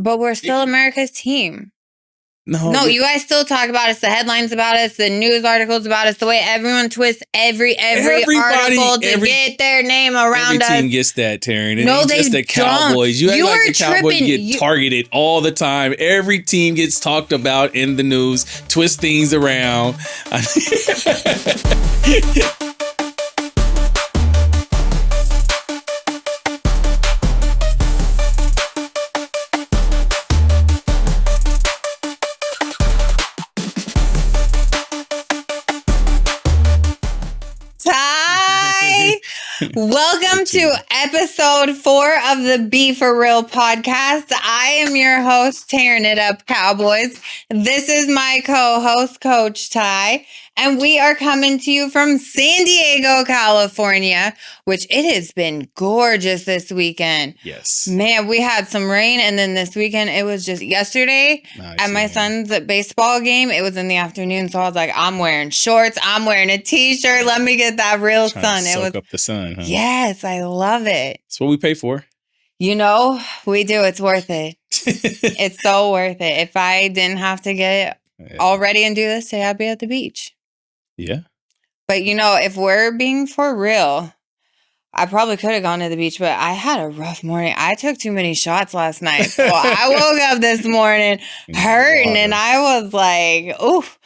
But we're still America's team. No, you guys still talk about us, the headlines about us, the news articles about us, the way everyone twists every article to get their name around us. Every team gets that, Taryn. It No, ain't they just the Cowboys. don't. You act like the Cowboys tripping. get targeted all the time. Every team gets talked about in the news, twist things around. Welcome to episode 4 of the Be4Real podcast. I am your host, Tearing It Up Cowboys. This is my co-host, Coach Ty, and we are coming to you from San Diego, California, which it has been gorgeous this weekend. Yes. Man, we had some rain, and then this weekend, it was just yesterday at my son's baseball game. It was in the afternoon, so I was like, I'm wearing shorts, I'm wearing a t-shirt. Let me get that real sun. It was up the sun, huh? Yes, I love it. It's what we pay for. You know, we do. It's worth it. It's so worth it. If I didn't have to get all ready and do this today, I'd be at the beach. Yeah. But, you know, if we're being for real, I probably could have gone to the beach, but I had a rough morning. I took too many shots last night. So I woke up this morning hurting, and I was like, oof.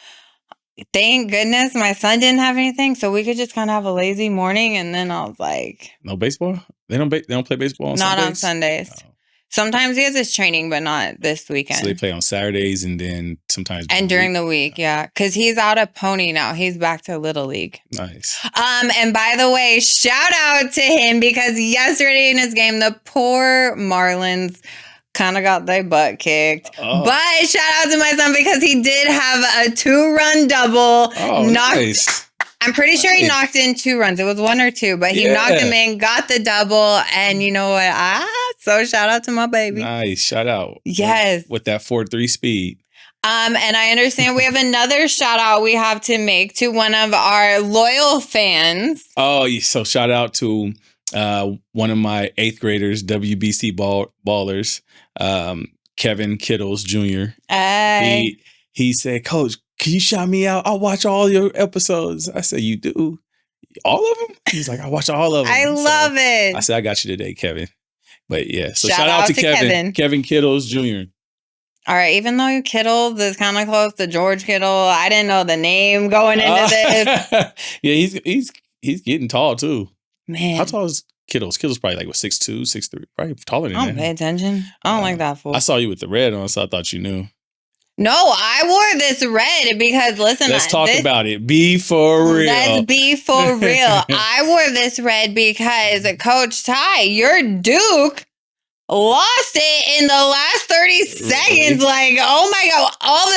Thank goodness my son didn't have anything, so we could just kind of have a lazy morning. And then I was like, "No baseball? They don't play baseball on Sundays? Not on Sundays. Oh. Sometimes he has his training, but not this weekend. So they play on Saturdays and then sometimes during the week, yeah, because he's out of Pony now. He's back to Little League. Nice. And by the way, shout out to him because yesterday in his game, the poor Marlins kind of got their butt kicked. Oh. But shout out to my son because he did have a 2-run double. Oh, nice. I'm pretty sure he knocked in 2 runs. It was 1 or 2, but he knocked him in, got the double, and you know what? So shout out to my baby. Nice. Shout out. Yes. With that 4.3 speed. And I understand we have another shout out we have to make to one of our loyal fans. Oh, so shout out to one of my 8th graders, WBC ballers, Kevin Kittles Jr. Hey. He said, "Coach, can you shout me out? I'll watch all your episodes." I said, "You do? All of them?" He's like, "I watch all of them." I love it. I said, "I got you today, Kevin." But yeah, so shout out to Kevin Kittles Jr. All right, even though Kittles is kind of close to George Kittle, I didn't know the name going into this. Yeah, he's getting tall too. Man, how tall is Kittles? Kittles probably like 6'2", 6'3", probably taller than that. I don't pay attention. I don't like that fool. I saw you with the red on, so I thought you knew. No, I wore this red because, listen. Let's talk about it. Be4Real. Let's Be4Real. I wore this red because Coach Ty, your Duke, lost it in the last 30 seconds. Like, oh my God.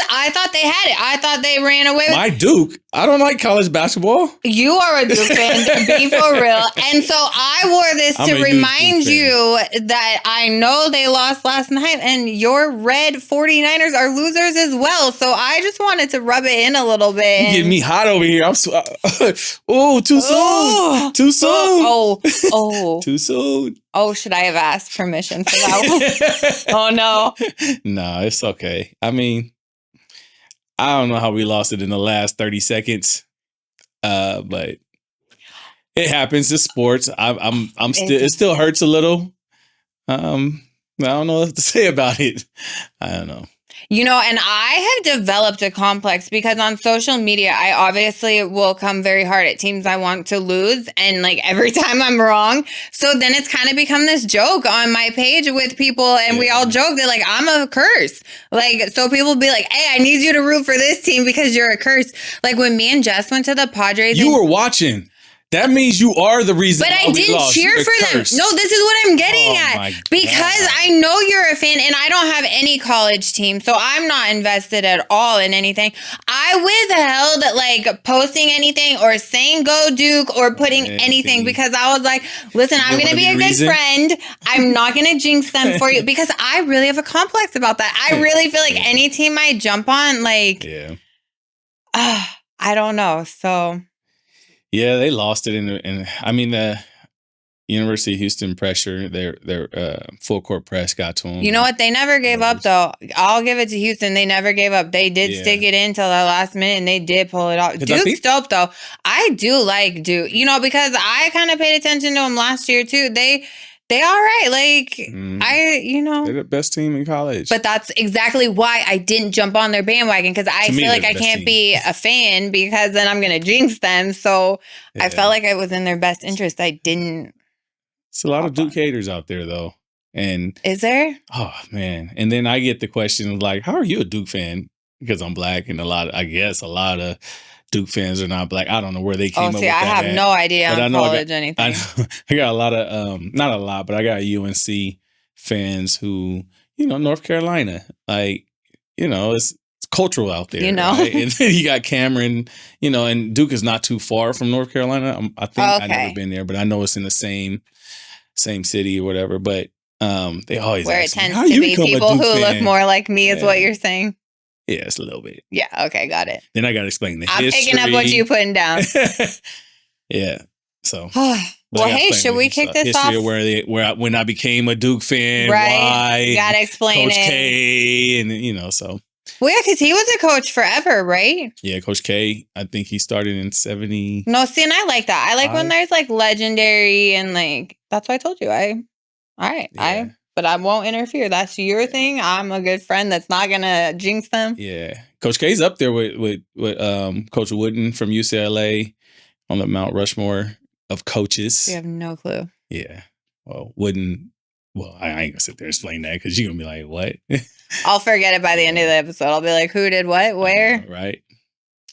I thought they had it. I thought they ran away with my Duke. I don't like college basketball. You are a Duke fan. Be4Real. And so I wore this to remind you that I know they lost last night and your red 49ers are losers as well. So I just wanted to rub it in a little bit. You getting me hot over here. I'm too soon. Too soon. Too soon. Oh, should I have asked permission for that one? Oh, no. No, it's okay. I mean, I don't know how we lost it in the last 30 seconds, but it happens. It's sports. I'm still. It still hurts a little. I don't know what to say about it. I don't know. You know, and I have developed a complex because on social media, I obviously will come very hard at teams I want to lose. And like every time I'm wrong. So then it's kind of become this joke on my page with people. And we all joke that like, I'm a curse. Like, so people will be like, hey, I need you to root for this team because you're a curse. Like when me and Jess went to the Padres. You were watching. That means you are the reason. But I didn't cheer for them. No, this is what I'm getting at. Because I know you're a fan and I don't have any college team. So I'm not invested at all in anything. I withheld like posting anything or saying go Duke or putting anything because I was like, listen, I'm going to be a good friend. I'm not going to jinx them for you because I really have a complex about that. I really feel like any team I jump on, like, I don't know. So. Yeah, they lost it I mean, University of Houston pressure. Their full court press got to them. You know what? They never gave up, though. I'll give it to Houston. They never gave up. They did stick it in till the last minute, and they did pull it off. Duke's dope, though. I do like Duke. Because I kind of paid attention to them last year, too. They all right. Like, they're the best team in college. But that's exactly why I didn't jump on their bandwagon, because I feel like I can't be a fan because then I'm going to jinx them. So I felt like it was in their best interest. I didn't. It's a lot of Duke haters out there, though. And is there? Oh, man. And then I get the question like, how are you a Duke fan? Because I'm black, and I guess a lot of Duke fans are not black. I don't know where they came up with that. I have no idea on college anything. I got a lot of, not a lot, but I got UNC fans who, North Carolina, like, it's cultural out there. Right? And then you got Cameron, and Duke is not too far from North Carolina. I think I've never been there, but I know it's in the same city or whatever. But they always where it tends to be people who look more like me is what you're saying. Yeah, it's a little bit. Yeah, okay, got it. Then I got to explain the history. I'm picking up what you're putting down. Yeah, so. Well, hey, should we kick this off? History of when I became a Duke fan, right? Why? Gotta explain Coach it. K, and so. Well, yeah, because he was a coach forever, right? Yeah, Coach K. I think he started in 70. No, see, and I like that. I like when there's like legendary and like that's why I told you. But I won't interfere. That's your thing. I'm a good friend that's not gonna jinx them. Yeah, Coach K's up there with Coach Wooden from UCLA on the Mount Rushmore of coaches. You have no clue. Yeah, well, Wooden. Well, I ain't gonna sit there and explain that because you're gonna be like, what? I'll forget it by the end of the episode. I'll be like, who did what, where? Right.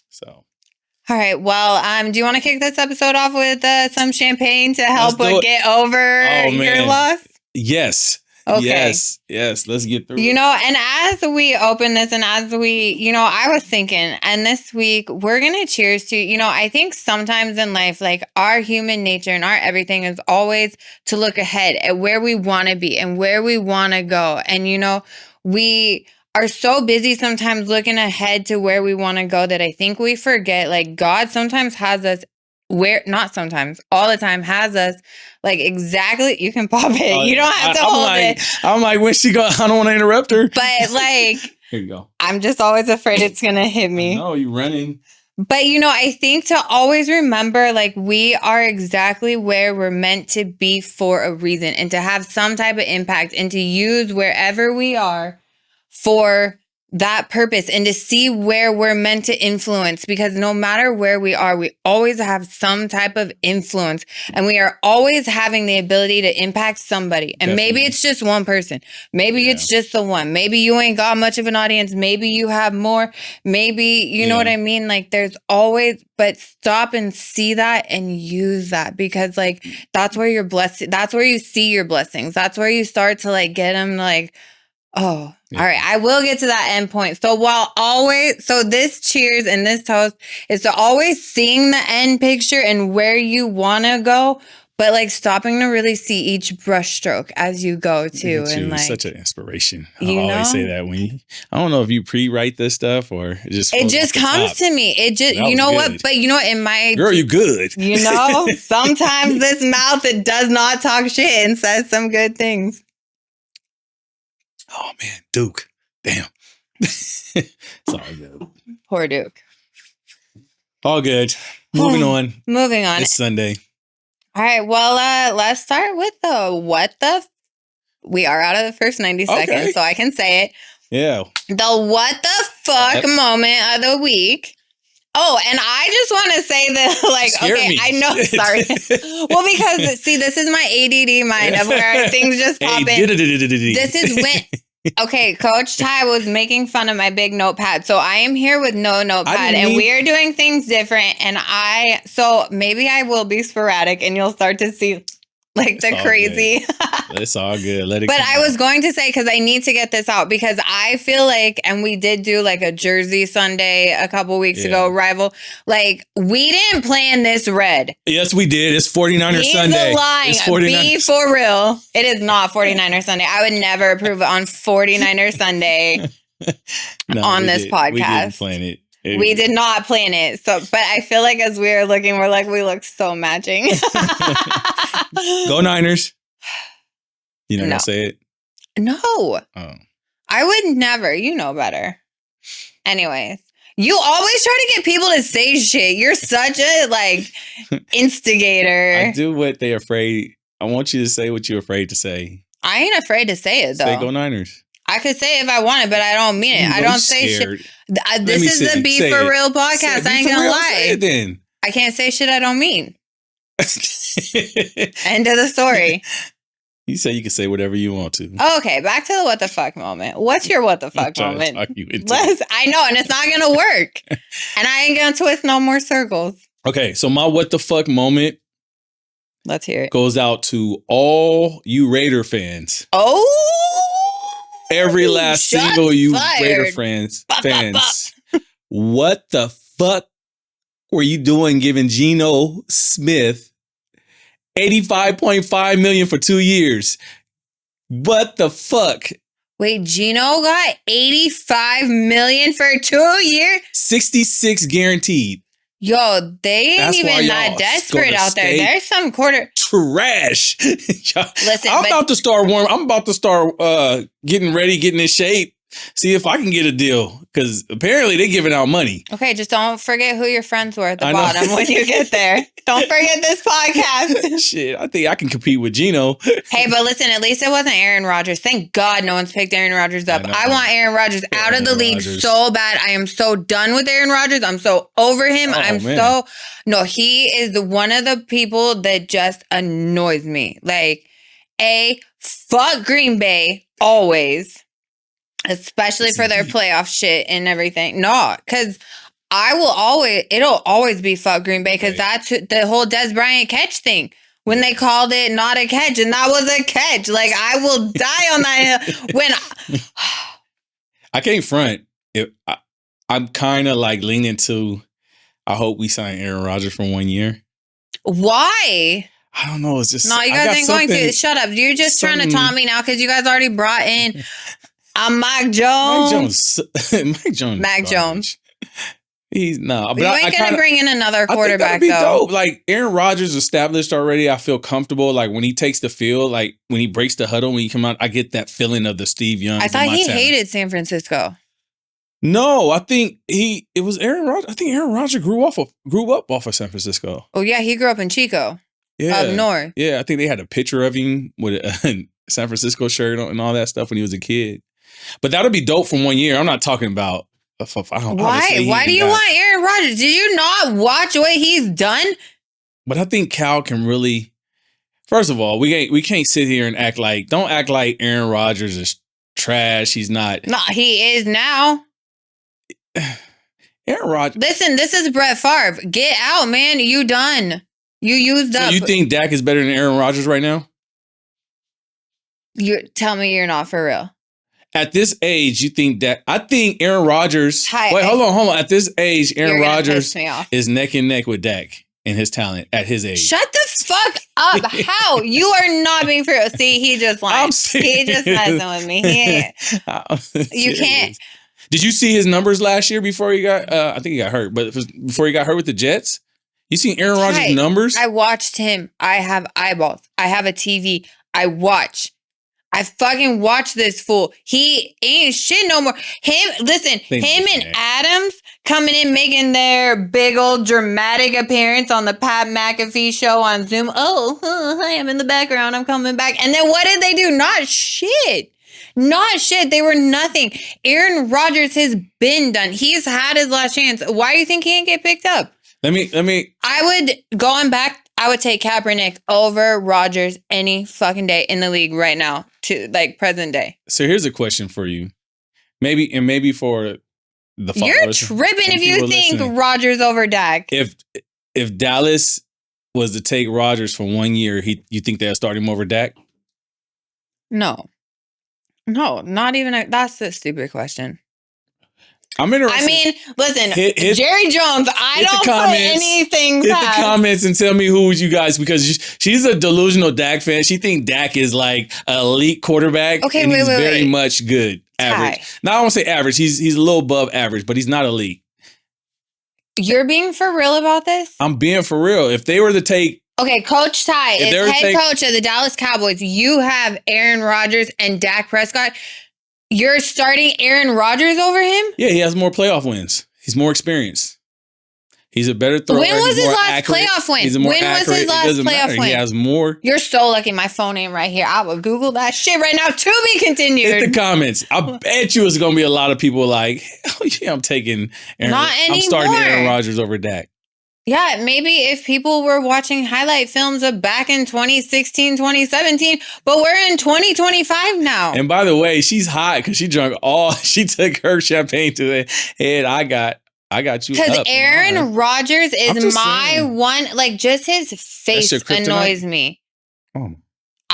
So. All right. Well, do you want to kick this episode off with some champagne to help get over your loss? Yes. Okay. Yes. Let's get through it. And as we open this and as we, I was thinking, and this week we're going to cheers to, I think sometimes in life, like our human nature and our everything is always to look ahead at where we want to be and where we want to go. And, we are so busy sometimes looking ahead to where we want to go that I think we forget, like God sometimes has us not sometimes, all the time has us like exactly. You can pop it. You don't have to hold it. I'm like, when she go, I don't want to interrupt her. But like, here you go. I'm just always afraid it's going to hit me. No, you're running. But, I think to always remember, like, we are exactly where we're meant to be for a reason and to have some type of impact and to use wherever we are for that purpose and to see where we're meant to influence, because no matter where we are, we always have some type of influence and we are always having the ability to impact somebody. And maybe it's just one person. Maybe it's just the one. Maybe you ain't got much of an audience. Maybe you have more. Maybe, you know what I mean? Like there's always, but stop and see that and use that, because like, that's where you're blessed. That's where you see your blessings. That's where you start to like get them like, oh, all right. I will get to that end point. So this cheers and this toast is to always seeing the end picture and where you want to go, but like stopping to really see each brushstroke as you go too. And like such an inspiration. I always say that I don't know if you pre-write this stuff or it just comes to me. It just, what? But in my girl, you good. Sometimes this mouth, it does not talk shit and says some good things. Oh man, Duke. Damn. It's all good. Poor Duke. All good. Moving on. It's Sunday. All right. Well, let's start with we are out of the first 90 seconds, so I can say it. Yeah. The what the fuck moment of the week. Oh, and I just want to say that, like, okay, me. I know, sorry. Well, because, see, this is my ADD mind of where things just pop in. This is when, okay, Coach Ty was making fun of my big notepad. So I am here with no notepad, and we are doing things different. And so maybe I will be sporadic, and you'll start to see, like, the crazy. It's all good. Let it But I was going to say, because I need to get this out, because I feel like, and we did do like a Jersey Sunday a couple weeks ago, rival. Like, we didn't plan this red. Yes, we did. It's 49er Sunday. He's lying. It's 49ers. Be4Real. It is not 49er Sunday. I would never approve it on 49er Sunday on this podcast. We didn't plan it. We did not plan it. So, but I feel like as we were looking, we look so matching. Go Niners. You not gonna say it? No. Oh. I would never. You know better. Anyways. You always try to get people to say shit. You're such a, instigator. I do what they're afraid. I want you to say what you're afraid to say. I ain't afraid to say it, though. Say Go Niners. I could say it if I wanted, but I don't mean it. I don't say shit. This is the Be4Real podcast. I ain't gonna lie. Say it then. I can't say shit I don't mean. End of the story. You say you can say whatever you want to. Okay, back to the what the fuck moment. What's your what the fuck moment? I know, and it's not gonna work. And I ain't gonna twist no more circles. Okay, so my what the fuck moment. Let's hear it. Goes out to all you Raider fans. Oh, every last single you Raider fans. What the fuck were you doing giving Geno Smith $85.5 million for 2 years? What the fuck? Wait, Geno got $85 million for 2 years? 66 guaranteed. Yo, they ain't even that desperate out there. There's some quarter trash. Listen, I'm about to start getting ready, getting in shape. See if I can get a deal, because apparently they're giving out money. Okay, just don't forget who your friends were at the bottom when you get there. Don't forget this podcast. Shit, I think I can compete with Geno. Hey, but listen, at least it wasn't Aaron Rodgers. Thank God no one's picked Aaron Rodgers up. I want Aaron Rodgers out of the league so bad. I am so done with Aaron Rodgers. I'm so over him. No, he is one of the people that just annoys me. Fuck Green Bay always. Especially for their playoff shit and everything. No, because it'll always be fuck Green Bay, because that's the whole Des Bryant catch thing. When they called it not a catch, and that was a catch. I will die on that hill. I can't front. I'm kind of leaning to, I hope we sign Aaron Rodgers for 1 year. Why? I don't know. It's just... No, you guys ain't going to. Shut up. You're just trying to taunt me now because you guys already brought in... I'm Mac Jones. Mac Jones. He's but you ain't gonna bring in another quarterback, though. Dope. Aaron Rodgers established already. I feel comfortable. When he takes the field, when he breaks the huddle, when he come out, I get that feeling of the Steve Young. I thought he hated San Francisco. No, I think it was Aaron Rodgers. I think Aaron Rodgers grew up off of San Francisco. Oh yeah, he grew up in Chico. Yeah, up north. Yeah, I think they had a picture of him with a San Francisco shirt and all that stuff when he was a kid. But that'll be dope for 1 year. I'm not talking about. Why? Why do you want Aaron Rodgers? Did you not watch what he's done? But I think Cal can really. First of all, we can't sit here and don't act like Aaron Rodgers is trash. He's not. No, he is now. Aaron Rodgers. Listen, this is Brett Favre. Get out, man. You done. You used up. So you think Dak is better than Aaron Rodgers right now? You tell me you're not for real. At this age, you think that... I think Aaron Rodgers... Wait, hold on. At this age, Aaron Rodgers is neck and neck with Dak and his talent at his age. Shut the fuck up. How? You are not being for real. See, he just lying. He just messing with me. You can't... Did you see his numbers last year before he got... I think he got hurt, but before he got hurt with the Jets? You seen Aaron Rodgers' numbers? I watched him. I have eyeballs. I have a TV. I watch. I fucking watch this fool. He ain't shit no more. Him and Adams coming in, making their big old dramatic appearance on the Pat McAfee show on Zoom. Oh, I am in the background. I'm coming back. And then what did they do? Not shit. Not shit. They were nothing. Aaron Rodgers has been done. He's had his last chance. Why do you think he didn't get picked up? Let me. I would take Kaepernick over Rodgers any fucking day in the league right now, to present day. So here's a question for you. Maybe for the followers. You're tripping if you think Rodgers over Dak. If Dallas was to take Rodgers for 1 year, you think they'll start him over Dak? No, not even. That's a stupid question. I'm interested. I mean, listen, Jerry Jones, I don't put anything past. Hit the comments and tell me who you guys, because she's a delusional Dak fan. She thinks Dak is an elite quarterback. Okay, and he's very much good. Average. Now, I won't say average. He's a little above average, but he's not elite. You're being for real about this? I'm being for real. If they were to take... Okay, Coach Ty is head coach of the Dallas Cowboys. You have Aaron Rodgers and Dak Prescott. You're starting Aaron Rodgers over him? Yeah, he has more playoff wins. He's more experienced. He's a better thrower. When was his last playoff win? When was his last playoff win? He has more. You're so lucky my phone ain't right here. I will Google that shit right now. To be continued. Hit the comments. I bet you it's going to be a lot of people like, oh yeah, I'm taking Aaron. Not anymore. I'm starting Aaron Rodgers over Dak. Yeah, maybe if people were watching highlight films of back in 2016, 2017, but we're in 2025 now. And by the way, she's hot because she took her champagne to the head. I got you. Because Aaron Rodgers is my one, like, just his face annoys me. Oh.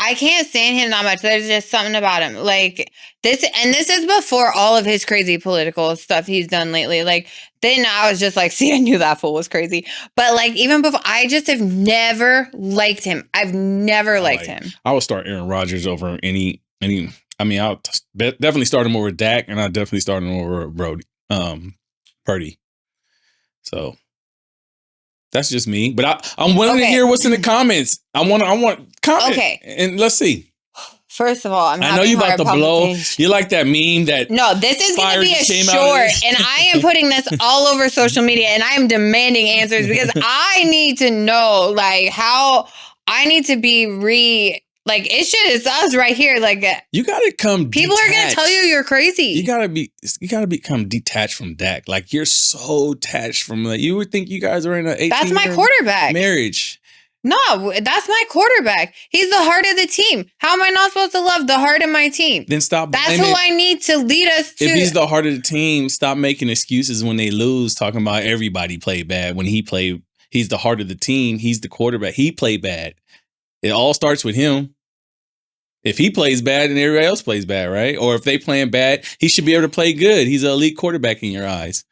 I can't stand him that much. There's just something about him. Like, this is before all of his crazy political stuff he's done lately. Like, then I was just like, see, I knew that fool was crazy. But, like, even before, I just have never liked him. I've never liked him. I would start Aaron Rodgers over any. I mean, I'll definitely start him over Dak, and I'll definitely start him over Purdy. So that's just me. But I'm willing to hear what's in the comments. I want comment. Okay. And let's see. First of all, I know you about to blow. You like that meme that... No, this is going to be a short, and I am putting this all over social media, and I am demanding answers because I need to know, like, how I need to be like, it's us right here. Like, you gotta come. People detached. Are gonna tell you're crazy. You gotta become detached from Dak. Like, you're so detached from, like, you would think you guys are in an 18-year That's my quarterback marriage. No, that's my quarterback. He's the heart of the team. How am I not supposed to love the heart of my team? Then stop. That's who I need to lead us to. If he's the heart of the team, stop making excuses when they lose, talking about everybody played bad. When he's the heart of the team. He's the quarterback. He played bad. It all starts with him. If he plays bad, then everybody else plays bad, right? Or if they playing bad, he should be able to play good. He's an elite quarterback in your eyes.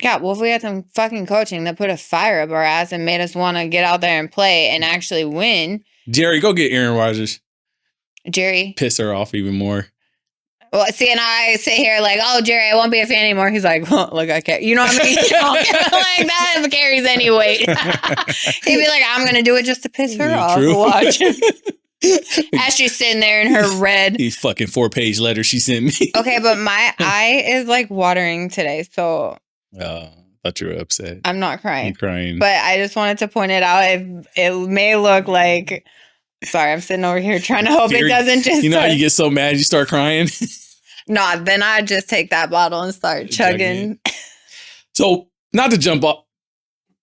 Yeah, well, if we had some fucking coaching that put a fire up our ass and made us want to get out there and play and actually win. Jerry, go get Aaron Rodgers. Jerry. Piss her off even more. Well, see, and I sit here like, oh, Jerry, I won't be a fan anymore. He's like, well, look, I can't. You know what I mean? Like, that carries any weight. He'd be like, I'm going to do it just to piss her off. True. Watch. As she's sitting there in her red. These fucking 4-page letter she sent me. Okay, but my eye is like watering today, so. I thought you were upset. I'm not crying. I'm crying. But I just wanted to point it out. It may look like. Sorry, I'm sitting over here trying to hope it doesn't just. You know how you get so mad you start crying? Nah, then I just take that bottle and start chugging. So, not to jump off.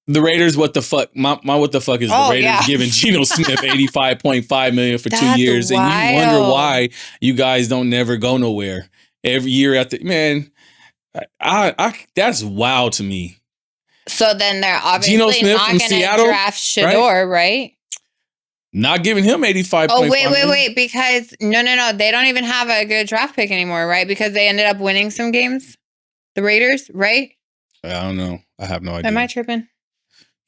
The Raiders, what the fuck? My what the fuck is the Raiders giving Geno Smith $85.5 million for 2 years, wild. And you wonder why you guys don't never go nowhere every year after. Man, I that's wild to me. So then they're obviously not going to draft Shador, right? Not giving him $85.5 million. Wait, because no, they don't even have a good draft pick anymore, right? Because they ended up winning some games, the Raiders, right? I don't know. I have no idea. Am I tripping?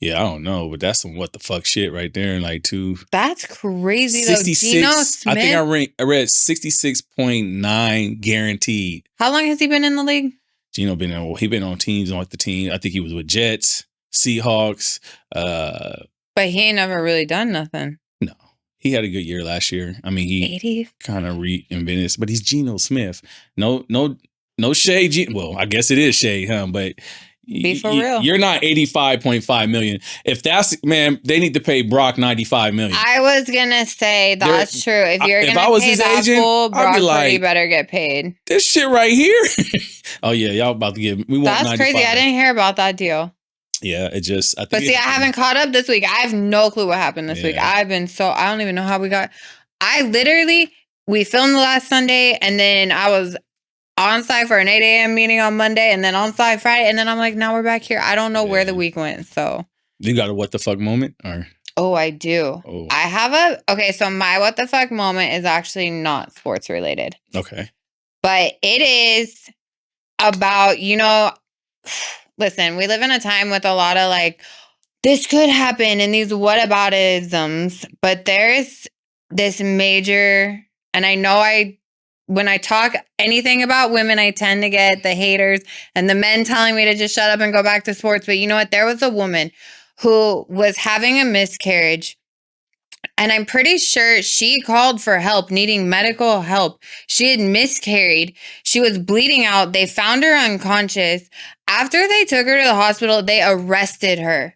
Yeah, I don't know, but that's some what the fuck shit right there. And like That's crazy though. Geno Smith. I think I read 66.9 guaranteed. How long has he been in the league? Geno been on teams on the team. I think he was with Jets, Seahawks. But he ain't never really done nothing. No, he had a good year last year. I mean, he kind of reinvented, but he's Geno Smith. No shade. Well, I guess it is shade, huh? But. Be4Real. You're not $85.5 million. If that's, man, they need to pay Brock $95 million. I was gonna say that's true. If you're gonna pay that fool, Brock Purdy better get paid. This shit right here. Oh yeah, y'all about to give. We want. That's 95. Crazy. I didn't hear about that deal. Yeah, it just. I haven't caught up this week. I have no clue what happened this week. I don't even know how we got. We filmed the last Sunday, and then I was on site for an 8 a.m. meeting on Monday, and then on site Friday, and then I'm like, now we're back here. I don't know where the week went, so. You got a what the fuck moment? Or? Oh, I do. Oh. I have so my what the fuck moment is actually not sports related. Okay. But it is about, listen, we live in a time with a lot of like, this could happen and these whataboutisms, but there's this major, and I know I when I talk anything about women, I tend to get the haters and the men telling me to just shut up and go back to sports. But you know what? There was a woman who was having a miscarriage. And I'm pretty sure she called for help, needing medical help. She had miscarried. She was bleeding out. They found her unconscious. After they took her to the hospital, they arrested her.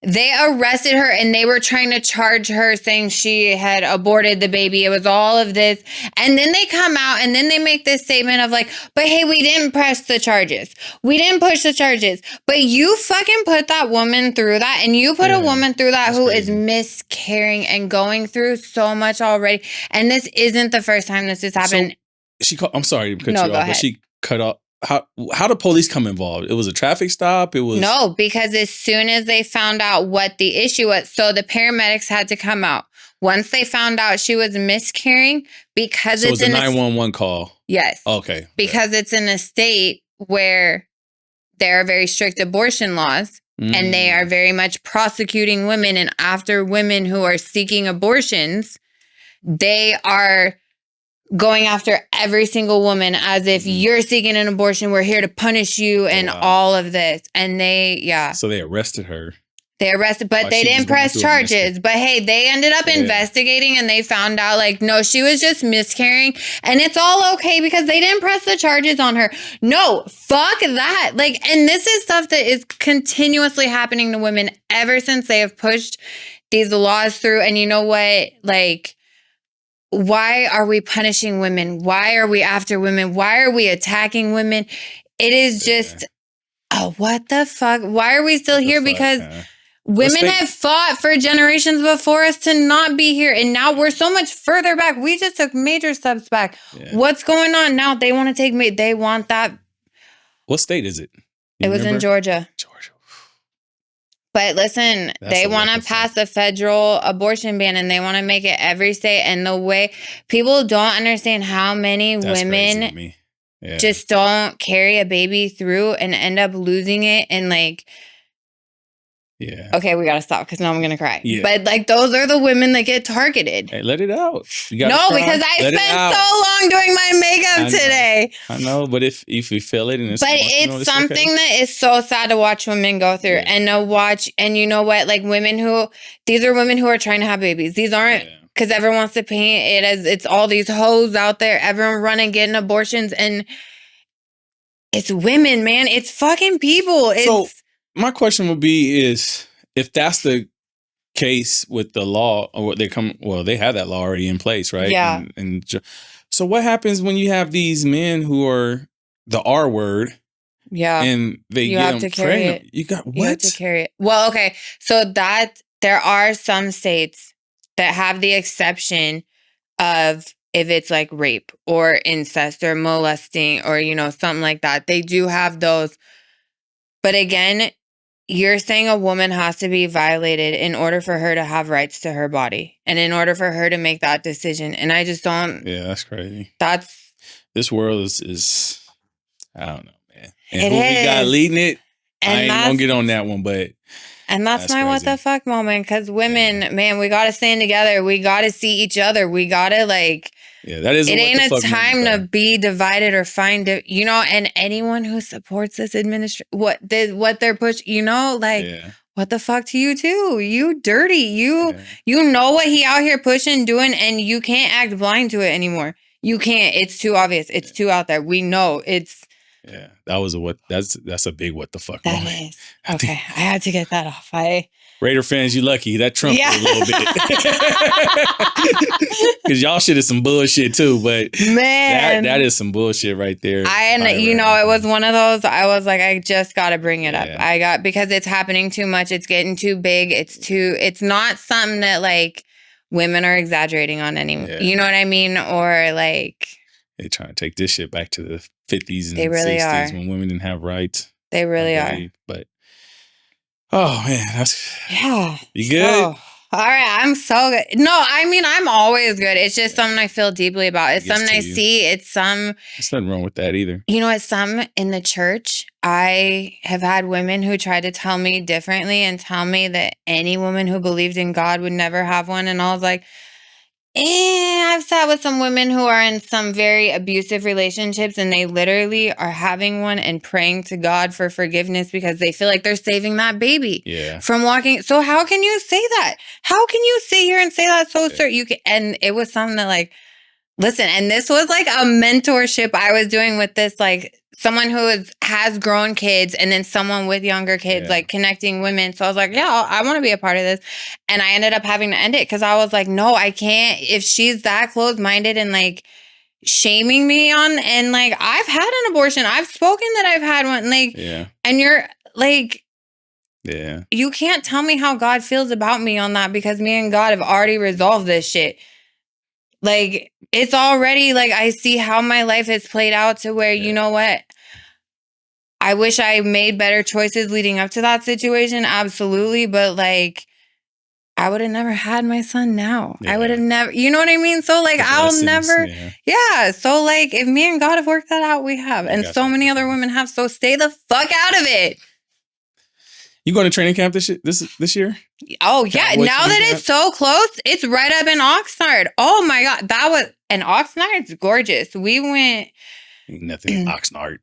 They arrested her and they were trying to charge her saying she had aborted the baby. It was all of this. And then they come out and then they make this statement of like, but hey, we didn't press the charges. We didn't push the charges. But you fucking put that woman through that, and you put a woman through that who is miscarrying and going through so much already. And this isn't the first time this has happened. So I'm sorry to cut you off, but she cut off. How did police come involved? It was a traffic stop? It was No, because as soon as they found out what the issue was, so the paramedics had to come out. Once they found out she was miscarrying, because it's a 911 call. Yes. Okay. Because it's in a state where there are very strict abortion laws and they are very much prosecuting women, and after women who are seeking abortions, they are going after every single woman as if you're seeking an abortion, we're here to punish you and all of this. And So they arrested her. They arrested, but they didn't press charges. But hey, they ended up investigating and they found out like, no, she was just miscarrying and it's all okay because they didn't press the charges on her. No, fuck that. Like, and this is stuff that is continuously happening to women ever since they have pushed these laws through. And you know what? Like, why are we punishing women? Why are we after women? Why are we attacking women? It is just, what the fuck? Why are we still here? Because women have fought for generations before us to not be here. And now we're so much further back. We just took major steps back. Yeah. What's going on now? They want to take me. They want that. What state is it? It was in Georgia. But listen, they want to pass a federal abortion ban and they want to make it every state. And the way people don't understand how many women just don't carry a baby through and end up losing it. And like, okay, we got to stop because now I'm going to cry. Yeah. But like, those are the women that get targeted. Hey, let it out. No, because I spent so long doing my makeup today. I know, but if you feel it and it's something that is so sad to watch women go through and to watch. And you know what? Like these are women who are trying to have babies. These aren't because everyone wants to paint it as it's all these hoes out there, everyone running, getting abortions. And it's women, man. It's fucking people. So my question would be is if that's the case with the law or what they have that law already in place, right? Yeah. And so what happens when you have these men who are the R word? Yeah. And you have to carry it. You got what? You have to carry it. Well, okay. So there are some states that have the exception of if it's like rape or incest or molesting or, something like that. They do have those. But again, you're saying a woman has to be violated in order for her to have rights to her body and in order for her to make that decision. And I just don't. Yeah, that's crazy. This world is I don't know, man. And we got leading it, and I ain't going to get on that one, but. And that's my crazy. What the fuck moment. Because women, man, we got to stand together. We got to see each other. We got to that is. It ain't a time to be divided or find it, and anyone who supports this administration, what they're pushing, what the fuck to you too? You dirty. You know what he out here pushing, doing, and you can't act blind to it anymore. You can't. It's too obvious. It's too out there. We know it's. Yeah, that's a big what the fuck that moment. Is. Okay, I had to get that off. Raider fans, you lucky. That trumped a little bit. Because y'all shit is some bullshit too, but man, that is some bullshit right there. It was one of those, I was like, I just got to bring it up. Because it's happening too much. It's getting too big. It's not something that like women are exaggerating on anymore. Yeah. You know what I mean? Or like. They trying to take this shit back to the 50s and really 60s are. when women didn't have rights. They really are. But oh man, you good? All right, I'm so good. No, I mean I'm always good. It's just something I feel deeply about. It's something I see. There's nothing wrong with that either. It's some in the church. I have had women who tried to tell me differently and tell me that any woman who believed in God would never have one, and I was like, I've sat with some women who are in some very abusive relationships and they literally are having one and praying to God for forgiveness because they feel like they're saving that baby from walking. So how can you say that? How can you sit here and say that so certain? You can, and it was something that like, listen, and this was like a mentorship I was doing with this, like someone who has grown kids and then someone with younger kids, like connecting women. So I was like, yeah, I want to be a part of this. And I ended up having to end it because I was like, no, I can't. If she's that closed-minded and like shaming me on, and like I've had an abortion. I've spoken that I've had one. Like, and you're like, you can't tell me how God feels about me on that because me and God have already resolved this shit. Like, it's already, like, I see how my life has played out to where, you know what? I wish I made better choices leading up to that situation. Absolutely. But, like, I would have never had my son now. I would have never, you know what I mean? So, like, I'll never, So, like, if me and God have worked that out, we have. And so many other women have. So, stay the fuck out of it. You going to training camp this year? Oh, yeah. Now that it's so close, it's right up in Oxnard. Oh, my God. And Oxnard's gorgeous. We went. Ain't nothing in Oxnard.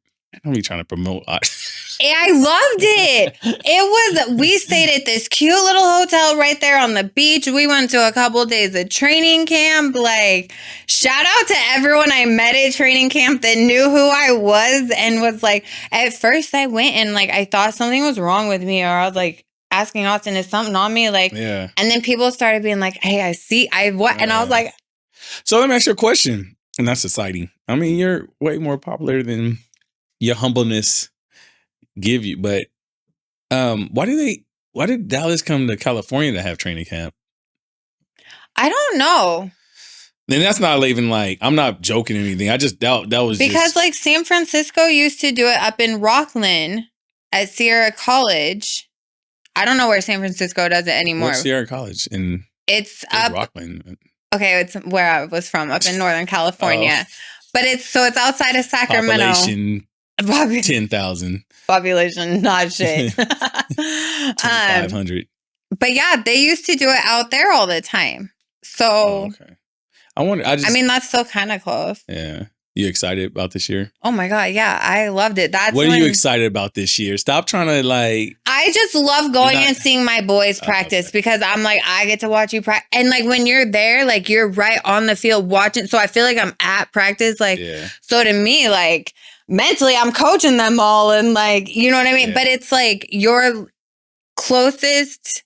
I'm trying to promote Oxnard. I loved it. We stayed at this cute little hotel right there on the beach. We went to a couple days of training camp. Like, shout out to everyone I met at training camp that knew who I was and was like, at first I went and like, I thought something was wrong with me, or I was like, asking Austin, is something on me? Like, and then people started being like, hey, and I was like. So let me ask you a question. And that's exciting. I mean, you're way more popular than your humbleness give you, but why did Dallas come to California to have training camp? I don't know. Then that's not even like, I'm not joking or anything. I just doubt that was because like San Francisco used to do it up in Rockland at Sierra College. I don't know where San Francisco does it anymore. Where's Sierra College? It's up Rockland. Okay, it's where I was from, up in Northern California. But it's outside of Sacramento. Population 10,000. Population, not shit. 2,500. But yeah, they used to do it out there all the time. So, I mean, that's still kind of close. Yeah. You excited about this year? Oh my God, yeah, I loved it. What are you excited about this year? Stop trying to like. I just love going and seeing my boys practice because I'm like, I get to watch you practice. And like when you're there, like you're right on the field watching. So I feel like I'm at practice. Like, so to me, like mentally, I'm coaching them all and like, you know what I mean? But it's like your closest.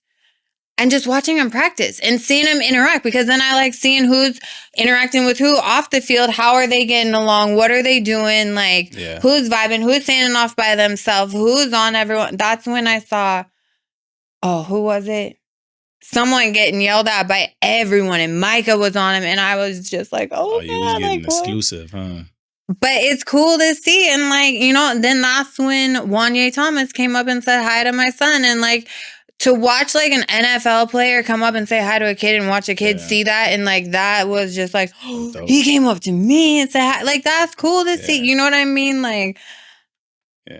And just watching them practice and seeing them interact, because then I like seeing who's interacting with who off the field. How are they getting along? What are they doing? Like, who's vibing? Who's standing off by themselves? Who's on everyone? That's when I saw, who was it? Someone getting yelled at by everyone, and Micah was on him. And I was just like, you was getting exclusive, huh? But it's cool to see. And like, you know, then that's when Wanye Thomas came up and said hi to my son. And like, to watch like an NFL player come up and say hi to a kid and watch a kid see that, and like that was just like, he came up to me and said hi. Like, that's cool to see. You know what I mean? Like,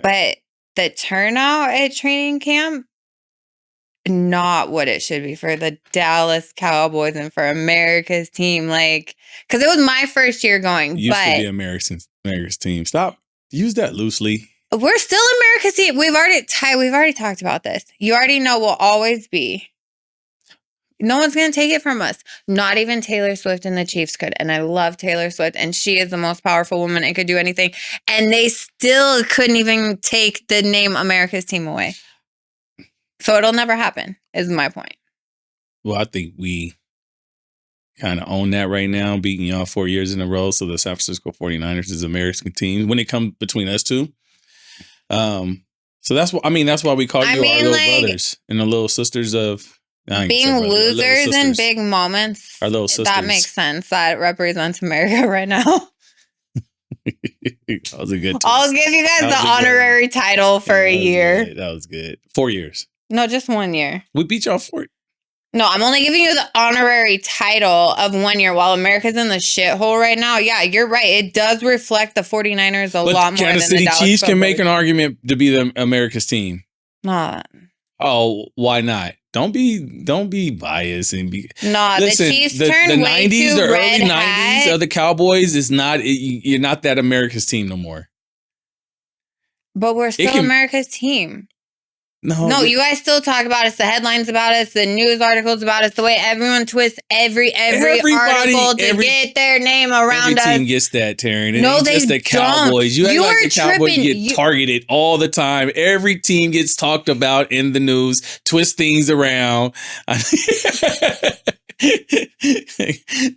but the turnout at training camp, not what it should be for the Dallas Cowboys and for America's team. Like, because it was my first year going. Used to be America's team. Stop. Use that loosely. We're still America's team. We've already talked about this. You already know we'll always be. No one's going to take it from us. Not even Taylor Swift and the Chiefs could. And I love Taylor Swift. And she is the most powerful woman and could do anything. And they still couldn't even take the name America's team away. So it'll never happen, is my point. Well, I think we kind of own that right now, beating y'all 4 years in a row. So the San Francisco 49ers is American team when it comes between us two. So that's why we call you our little brothers and the little sisters of being losers in big moments. Our little sisters. That makes sense. That represents America right now. That was a good twist. I'll give you guys the honorary title for a year. Good. That was good. 4 years. No, just 1 year. We beat y'all 4. No, I'm only giving you the honorary title of 1 year while America's in the shithole right now. Yeah, you're right. It does reflect the 49ers a lot more than the Dallas Chiefs Cowboys. Can make an argument to be the America's team. Nah. Oh, why not? Don't be biased and be. No, listen, the Chiefs turned the way 90s, too the red early hat. 90s of the Cowboys is not. You're not that America's team no more. But we're still America's team. No, you guys still talk about us, the headlines about us, the news articles about us, the way everyone twists every article to get their name around us. Every team gets that, Taryn. No, they just the Cowboys. don't. You like the Cowboys get targeted all the time. Every team gets talked about in the news, twist things around.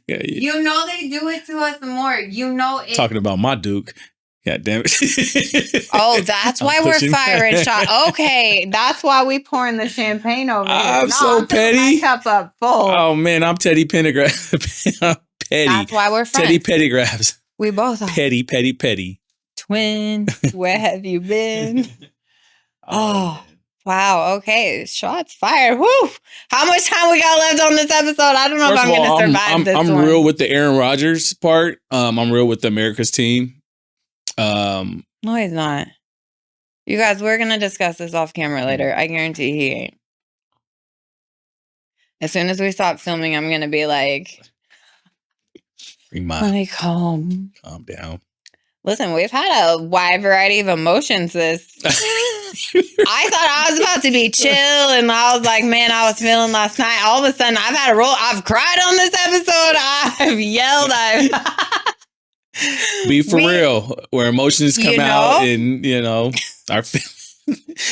You know they do it to us more. You know it. Talking about my Duke. God damn it. Oh, that's why we're firing shots. Okay, that's why we pouring the champagne over here. I'm so petty. My cup up full. Oh, man, I'm Teddy Pendergrass. I'm petty. That's why we're friends. Teddy Pendergrass. We both are. Petty. Twin, where have you been? Oh, wow. Okay, shots fired. Woo! How much time we got left on this episode? I don't know if I'm going to survive this one. I'm real with the Aaron Rodgers part. I'm real with the America's team. No, he's not. You guys, we're gonna discuss this off camera later. I guarantee he ain't. As soon as we stop filming, I'm gonna be like, honey, calm down. Listen, we've had a wide variety of emotions I thought I was about to be chill, and I was like, man, I was feeling last night. All of a sudden, I've cried on this episode. I've yelled. Be4Real, where emotions come out, and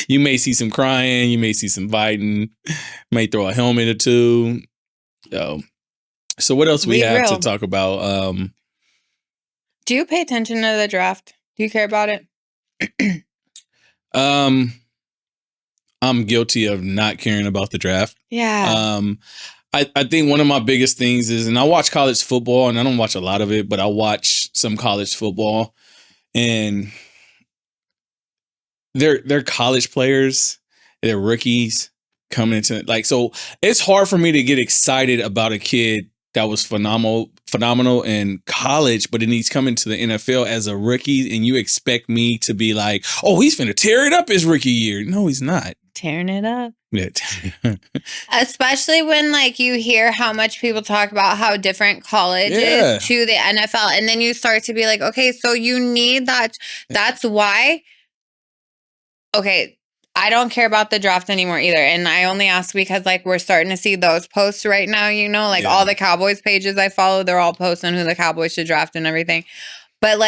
you may see some crying, you may see some fighting, may throw a helmet or two. So what else we have to talk about? Do you pay attention to the draft? Do you care about it? I'm guilty of not caring about the draft. Yeah. I think one of my biggest things is, and I watch college football, and I don't watch a lot of it, but I watch some college football, and they're college players, they're rookies coming into so it's hard for me to get excited about a kid that was phenomenal in college, but then he's coming to the NFL as a rookie, and you expect me to be like, oh, he's finna tear it up his rookie year. No, he's not. Tearing it up. Yeah. Especially when you hear how much people talk about how different college is to the NFL. And then you start to be like, okay, so you need that. That's why. Okay, I don't care about the draft anymore either. And I only ask because we're starting to see those posts right now, all the Cowboys pages I follow, they're all posting who the Cowboys should draft and everything. But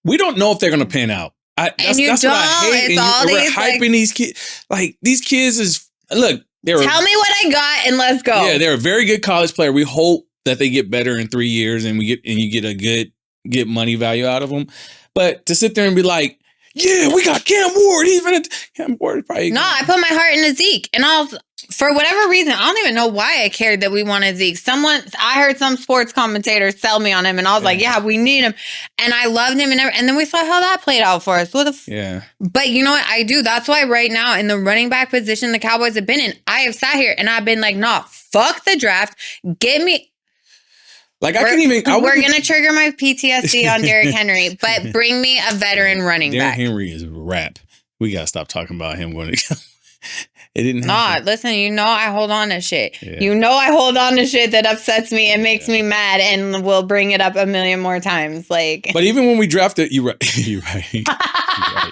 we don't know if they're going to pan out. That's what I hate. We're hyping these kids. These kids is look. Tell me what I got and let's go. Yeah, they're a very good college player. We hope that they get better in 3 years, and you get a get money value out of them. But to sit there and be like, yeah, we got Cam Ward. Cam Ward probably. No, I put my heart into Zeke, and for whatever reason, I don't even know why I cared that we wanted Zeke. I heard some sports commentators sell me on him, and I was like, yeah, we need him. And I loved him, and then we saw how that played out for us. But you know what? I do. That's why right now, in the running back position the Cowboys have been in, I have sat here, and I've been like, nah, fuck the draft. Get me... We're going to trigger my PTSD on Derrick Henry, but bring me a veteran running back. Derrick Henry is a rap. We got to stop talking about him going to... It didn't happen. Listen, I hold on to shit. Yeah. I hold on to shit that upsets me and makes me mad, and will bring it up a million more times. But even when we drafted, you're right. You're right.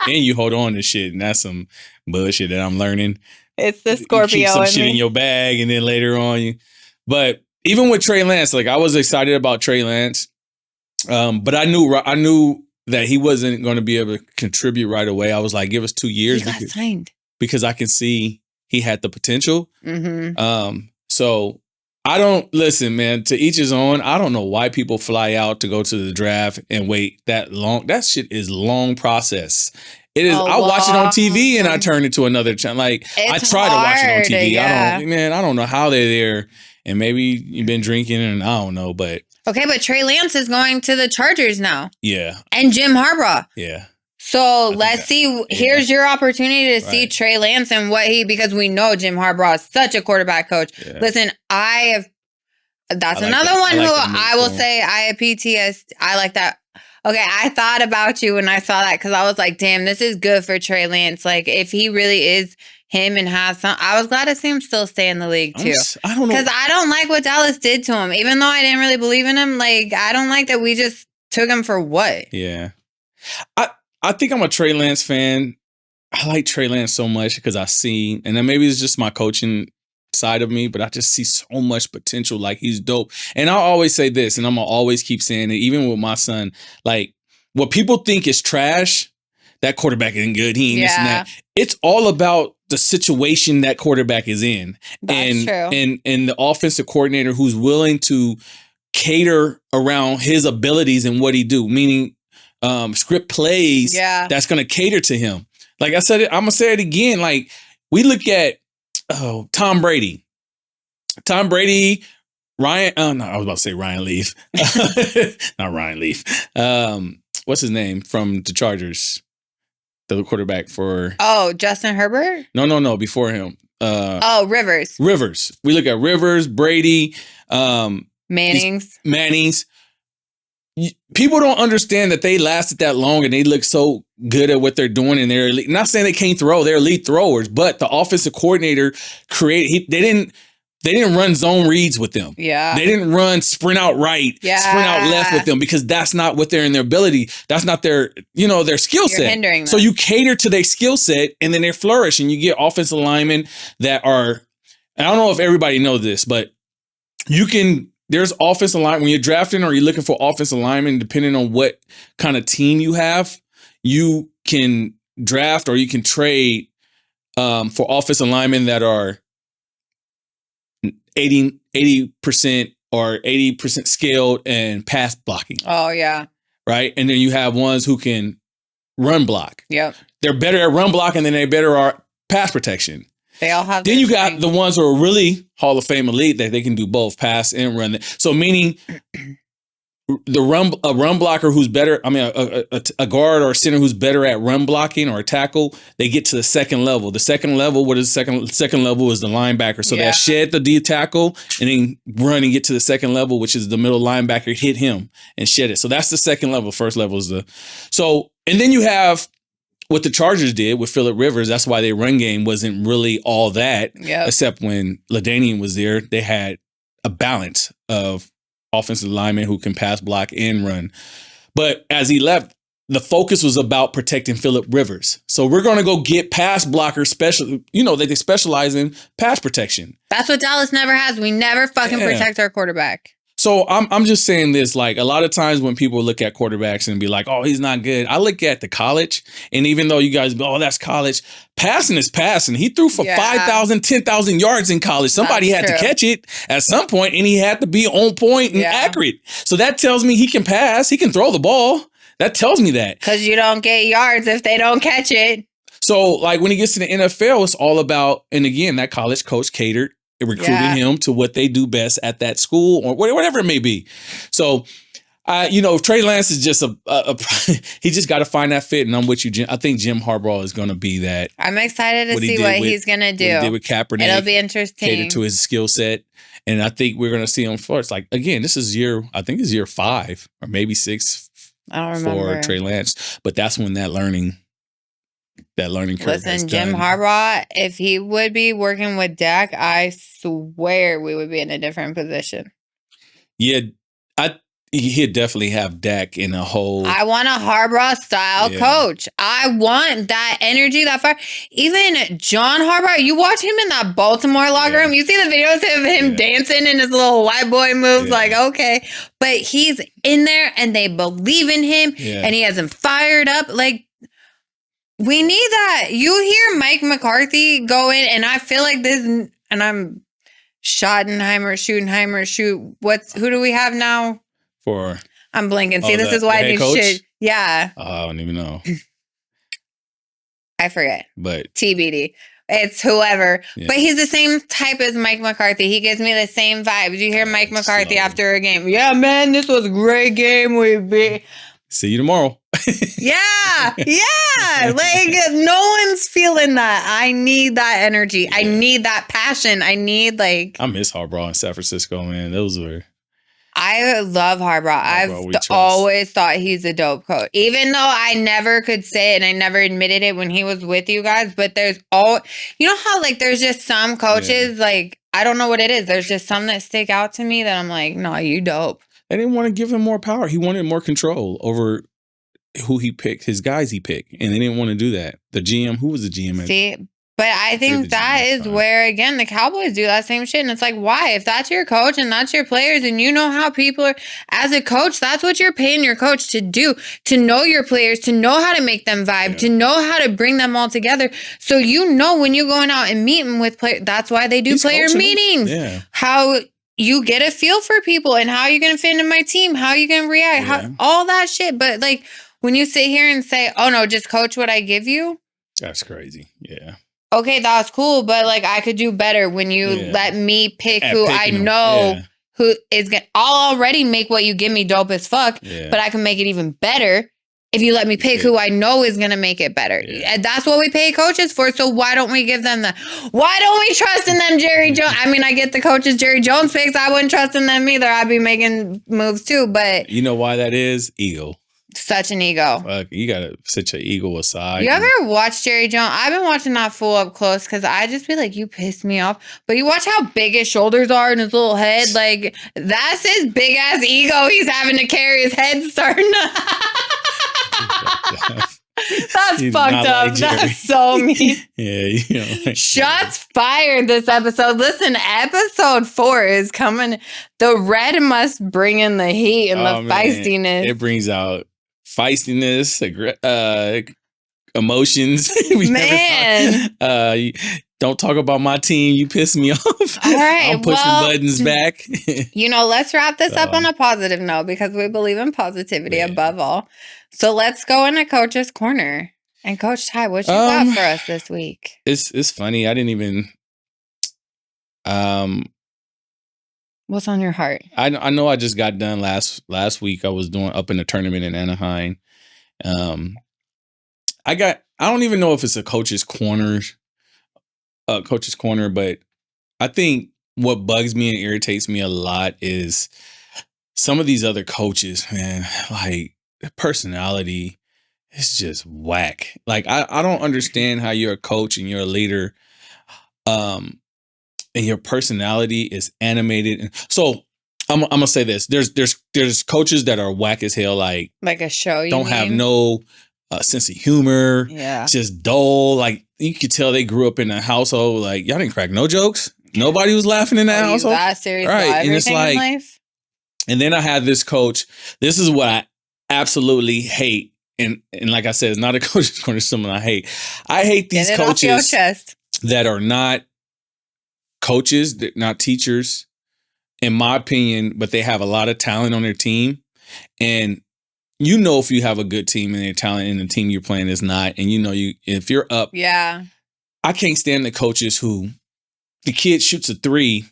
And you hold on to shit, and that's some bullshit that I'm learning. It's the Scorpio. You keep some shit in your bag, and then later on But even with Trey Lance, I was excited about Trey Lance, but I knew that he wasn't going to be able to contribute right away. I was like, give us 2 years. He got signed. Because I can see he had the potential. Mm-hmm. So I don't listen, man, to each his own. I don't know why people fly out to go to the draft and wait that long. That shit is long process. It is. I watch it on TV and I turn it to another channel. I try to watch it on TV. Yeah. I don't know how they're there. And maybe you've been drinking and I don't know, but. Okay, but Trey Lance is going to the Chargers now. Yeah. And Jim Harbaugh. Yeah. So let's see. Here's your opportunity to see Trey Lance and because we know Jim Harbaugh is such a quarterback coach. Yeah. Listen, that's another one who I will say I have PTSD. I like that. Okay, I thought about you when I saw that because I was like, damn, this is good for Trey Lance. If he really is him and Hassan. I was glad to see him still stay in the league too. I don't know. Because I don't like what Dallas did to him. Even though I didn't really believe in him, like, I don't like that we just took him for what? Yeah. I think I'm a Trey Lance fan. I like Trey Lance so much because I see, and then maybe it's just my coaching side of me, but I just see so much potential. Like, he's dope. And I'll always say this, and I'm going to always keep saying it, even with my son. Like, what people think is trash, that quarterback isn't good. He ain't this and that. It's all about the situation that quarterback is in. That's true. And the offensive coordinator who's willing to cater around his abilities and what he do, meaning script plays that's going to cater to him. Like I said, I'm going to say it again. Like, we look at Tom Brady. Tom Brady, Ryan, no, I was about to say Ryan Leaf. Not Ryan Leaf. What's his name from the Chargers? The quarterback for... Oh, Justin Herbert? No, before him. Rivers. Rivers. We look at Rivers, Brady, Mannings. People don't understand that they lasted that long and they look so good at what they're doing, and they're elite. Not saying they can't throw, they're elite throwers, but the offensive coordinator they didn't run zone reads with them. Yeah. They didn't run sprint out right, sprint out left with them, because that's not what they're in their ability. That's not their skill set. Hindering them. So you cater to their skill set and then they flourish, and you get offensive linemen that are, I don't know if everybody knows this, but there's offensive line when you're drafting or you're looking for offensive linemen, depending on what kind of team you have, you can draft or you can trade for offensive linemen that are 80% or 80% skilled and pass blocking. Oh, yeah. Right? And then you have ones who can run block. Yep. They're better at run blocking than they're better at pass protection. They all have. Then you got the ones who are really Hall of Fame elite that they can do both pass and run. So meaning a run blocker who's better, a guard or a center who's better at run blocking or a tackle, they get to the second level. The second level, what is the second level is the linebacker. So they shed the D tackle and then run and get to the second level, which is the middle linebacker, hit him and shed it. So that's the second level. First level is and then you have what the Chargers did with Phillip Rivers. That's why their run game wasn't really all that, except when LaDainian was there, they had a balance of offensive linemen who can pass block and run. But as he left, the focus was about protecting Phillip Rivers. So we're going to go get pass blockers they specialize in pass protection. That's what Dallas never has. We never fucking protect our quarterback. So I'm just saying this, like, a lot of times when people look at quarterbacks and be like, oh, he's not good. I look at the college, and even though you guys, that's college, passing is passing. He threw for 5,000, 10,000 yards in college. Somebody had to catch it at some point, and he had to be on point and accurate. So that tells me he can pass. He can throw the ball. That tells me that. Because you don't get yards if they don't catch it. So, like, when he gets to the NFL, it's all about, and again, that college coach catered, recruiting him to what they do best at that school or whatever it may be. So, Trey Lance is just he just got to find that fit. And I'm with you, Jim. I think Jim Harbaugh is going to be that. I'm excited to see what he's going to do. What he did with Kaepernick. It'll be interesting. Cater to his skill set. And I think we're going to see him first. Like, again, this is year 5 or maybe 6 for Trey Lance. But that's when that learning curve. Listen, Jim Harbaugh, if he would be working with Dak, I swear we would be in a different position. Yeah, he'd definitely have Dak in a whole... I want a Harbaugh style coach. I want that energy, that fire. Even John Harbaugh, you watch him in that Baltimore locker room, you see the videos of him dancing in his little white boy moves, like, okay. But he's in there and they believe in him and he has them fired up. Like, we need that. You hear Mike McCarthy go in, and I feel like this, and I'm Schottenheimer, who do we have now? I'm blanking. See, this is why I do shit. Yeah. I don't even know. I forget. But TBD. It's whoever. Yeah. But he's the same type as Mike McCarthy. He gives me the same vibes. You hear Mike McCarthy after a game. Yeah, man, this was a great game. We beat. See you tomorrow. Yeah. Like, no one's feeling that. I need that energy. I need that passion. I miss Harbaugh in San Francisco, man. Those were... I love Harbaugh. I've always thought he's a dope coach. Even though I never could say it and I never admitted it when he was with you guys. But there's you know how like there's just some coaches, like, I don't know what it is. There's just some that stick out to me that I'm like, no, you dope. They didn't want to give him more power. He wanted more control over who he picked, his guys he picked. And they didn't want to do that. The GM, who was the GM? See, but I think that is where, again, the Cowboys do that same shit. And it's like, why? If that's your coach and that's your players and you know how people are, as a coach, that's what you're paying your coach to do, to know your players, to know how to make them vibe, to know how to bring them all together. So you know when you're going out and meeting with players, that's why they do player meetings. Yeah. How you get a feel for people and how you're going to fit into my team, how you're going to react, how, all that shit. But like, when you sit here and say, oh, no, just coach what I give you. That's crazy. Yeah. Okay, that's cool. But like, I could do better when you let me pick who I know who is going to. I'll already make what you give me dope as fuck. Yeah. But I can make it even better if you let me pick who I know is going to make it better. Yeah. And that's what we pay coaches for. So why don't we give them why don't we trust in them Jerry Jones? I mean, I get the coaches Jerry Jones picks. I wouldn't trust in them either. I'd be making moves too. But you know why that is? Ego. Such an ego. You gotta set your ego aside. You ever watch Jerry Jones? I've been watching that fool up close because I just be like, you piss me off. But you watch how big his shoulders are and his little head. Like, that's his big ass ego he's having to carry. His head starting to. That's fucked up. Like that's so mean. Yeah, Shots fired this episode. Listen, episode 4 is coming. The red must bring in the heat and the feistiness. It brings out feistiness, emotions. Don't talk about my team. You piss me off. All right. I'm pushing buttons back. Let's wrap this up on a positive note because we believe in positivity above all. So let's go into Coach's Corner. And Coach Ty, what you got for us this week? It's funny. I didn't even. What's on your heart? I know I just got done last week. I was doing up in the tournament in Anaheim. I don't even know if it's a coach's corner, but I think what bugs me and irritates me a lot is some of these other coaches, man, like their personality is just whack. Like I don't understand how you're a coach and you're a leader. And your personality is animated. So I'm gonna say this: there's coaches that are whack as hell, like a show. Don't have no sense of humor. Yeah, just dull. Like you could tell they grew up in a household like y'all didn't crack no jokes. Nobody was laughing in that household. That serious, right? And it's like, in life? And then I had this coach. This is what I absolutely hate. And like I said, it's not a coach's corner. Someone I hate. I hate these coaches that are not coaches, they're not teachers, in my opinion, but they have a lot of talent on their team. And you know if you have a good team and their talent and the team you're playing is not, and you know if you're up. Yeah. I can't stand the coaches who the kid shoots a 3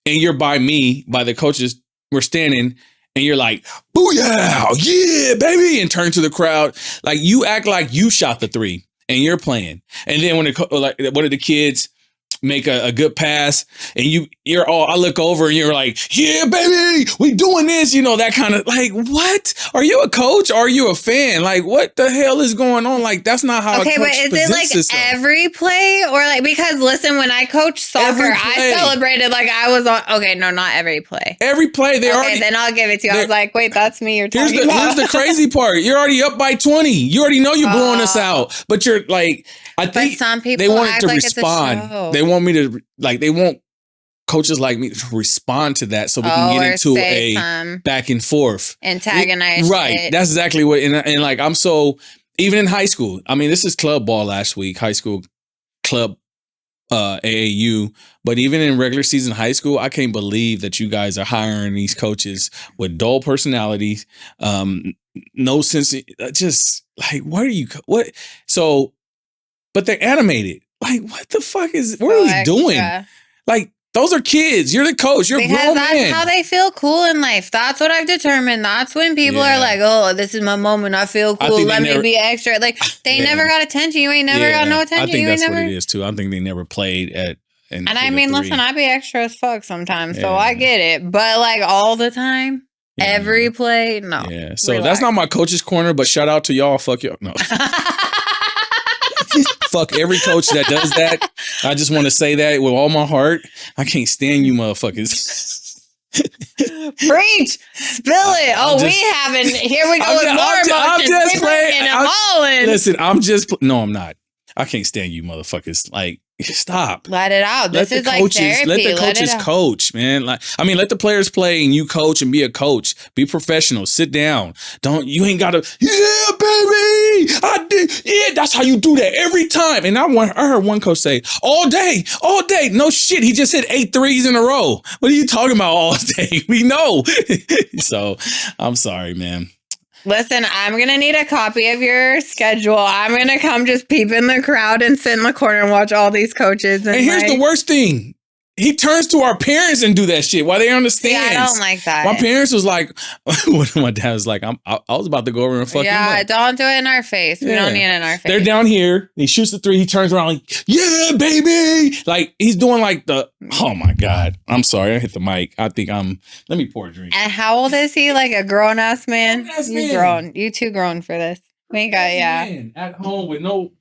and you're by the coaches, we're standing and you're like, booyah, yeah, baby, and turn to the crowd. Like you act like you shot the 3 and you're playing. And then when one of the kids make a good pass and you're all, I look over and you're like, yeah, baby, we doing this, that kind of like, what? Are you a coach? Or are you a fan? Like, what the hell is going on? Like, that's not how. Okay, but is it like every play or like, because listen, when I coached soccer, I celebrated like I was on, okay, no, not every play. Every play, then I'll give it to you. I was like, wait, that's me you're talking about. Here's the crazy part. You're already up by 20. You already know you're blowing us out, but you're like, I think some people they want it to respond. They want me to they want coaches like me to respond to that so we can get into a back and forth. Antagonize. Right. Shit. That's exactly what, and like, I'm so, even in high school, I mean, this is club ball last week, high school club AAU, but even in regular season high school, I can't believe that you guys are hiring these coaches with dull personalities, no sense, just like, so, but they're animated. Like, what the fuck what are we doing? Like, those are kids. You're the coach. You're a grown man. Because that's how they feel cool in life. That's what I've determined. That's when people are like, oh, this is my moment. I feel cool. Let me be extra. Like, they never got attention. You ain't never got no attention. I think that's what it is, too. I think they never played at And I mean, listen, I be extra as fuck sometimes, so I get it. But like all the time, every play, no. Yeah. So that's not my coach's corner, but shout out to y'all. Fuck y'all. No. Fuck every coach that does that. I just want to say that with all my heart. I can't stand you motherfuckers. Preach, spill it. We haven't. Here we go with more emotions. I'm just playing. Listen, no, I'm not. I can't stand you motherfuckers. Like, stop. Let it out. This is like therapy. Let the coaches coach, man. Like, I mean, let the players play and you coach and be a coach. Be professional. Sit down. You ain't gotta, yeah, baby. I did. Yeah, that's how you do that every time. And I heard one coach say, all day. No shit. He just hit 8 threes in a row. What are you talking about all day? We know. So I'm sorry, man. Listen, I'm going to need a copy of your schedule. I'm going to come just peep in the crowd and sit in the corner and watch all these coaches. And here's the worst thing. He turns to our parents and do that shit while they understand. Yeah, I don't like that. My parents was like, my dad was like, I was about to go over and fuck him up. Yeah, don't do it in our face. We don't need it in our face. They're down here. He shoots the 3. He turns around like, yeah, baby. Like, he's doing like oh my God. I'm sorry. I hit the mic. I think let me pour a drink. And how old is he? Like a grown-ass man? You grown. You too grown for this. We ain't got, man, at home with no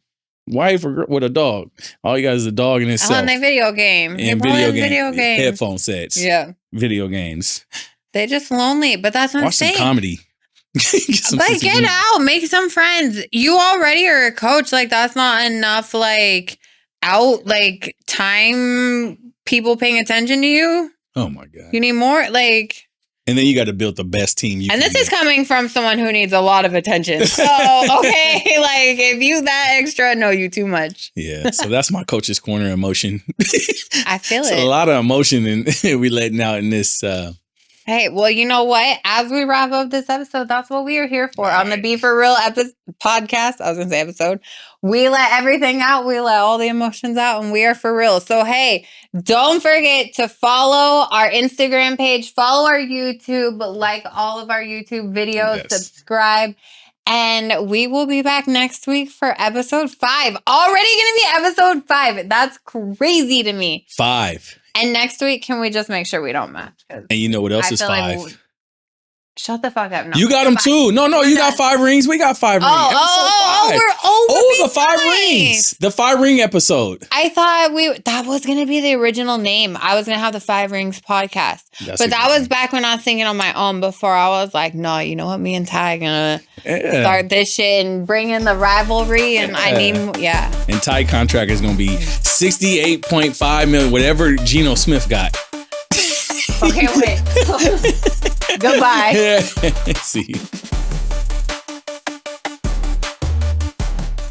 wife or with a dog. All you got is a dog and himself. On the video game. And video games. Headphone sets. Yeah. Video games. They just lonely, but that's what I'm saying. Watch some comedy. Get out. Make some friends. You already are a coach. Like, that's not enough, like, time people paying attention to you. Oh, my God. You need more, like... And then you got to build the best team you can. And this is coming from someone who needs a lot of attention. So, okay, like, if you that extra, no, you too much. Yeah, so that's my coach's corner emotion. I feel it. A lot of emotion and we letting out in this. Hey, well, you know what? As we wrap up this episode, that's what we are here for. On the Be4Real podcast, I was going to say episode, we let everything out. We let all the emotions out, and we are for real. So, hey, don't forget to follow our Instagram page, follow our YouTube, like all of our YouTube videos, subscribe, and we will be back next week for episode 5. Already going to be episode 5. That's crazy to me. 5. And next week, can we just make sure we don't match? And you know what else is 5? Shut the fuck up. No, you got them too. No, you got 5 rings. We got 5 rings. The 5 rings. The 5 ring episode. I thought that was going to be the original name. I was going to have the 5 rings podcast. But that was back when I was thinking on my own before I was like, no, you know what? Me and Ty going to start this shit and bring in the rivalry. And I need, And Ty contract is going to be $68.5 million, whatever Geno Smith got. Okay, wait. Goodbye. See you.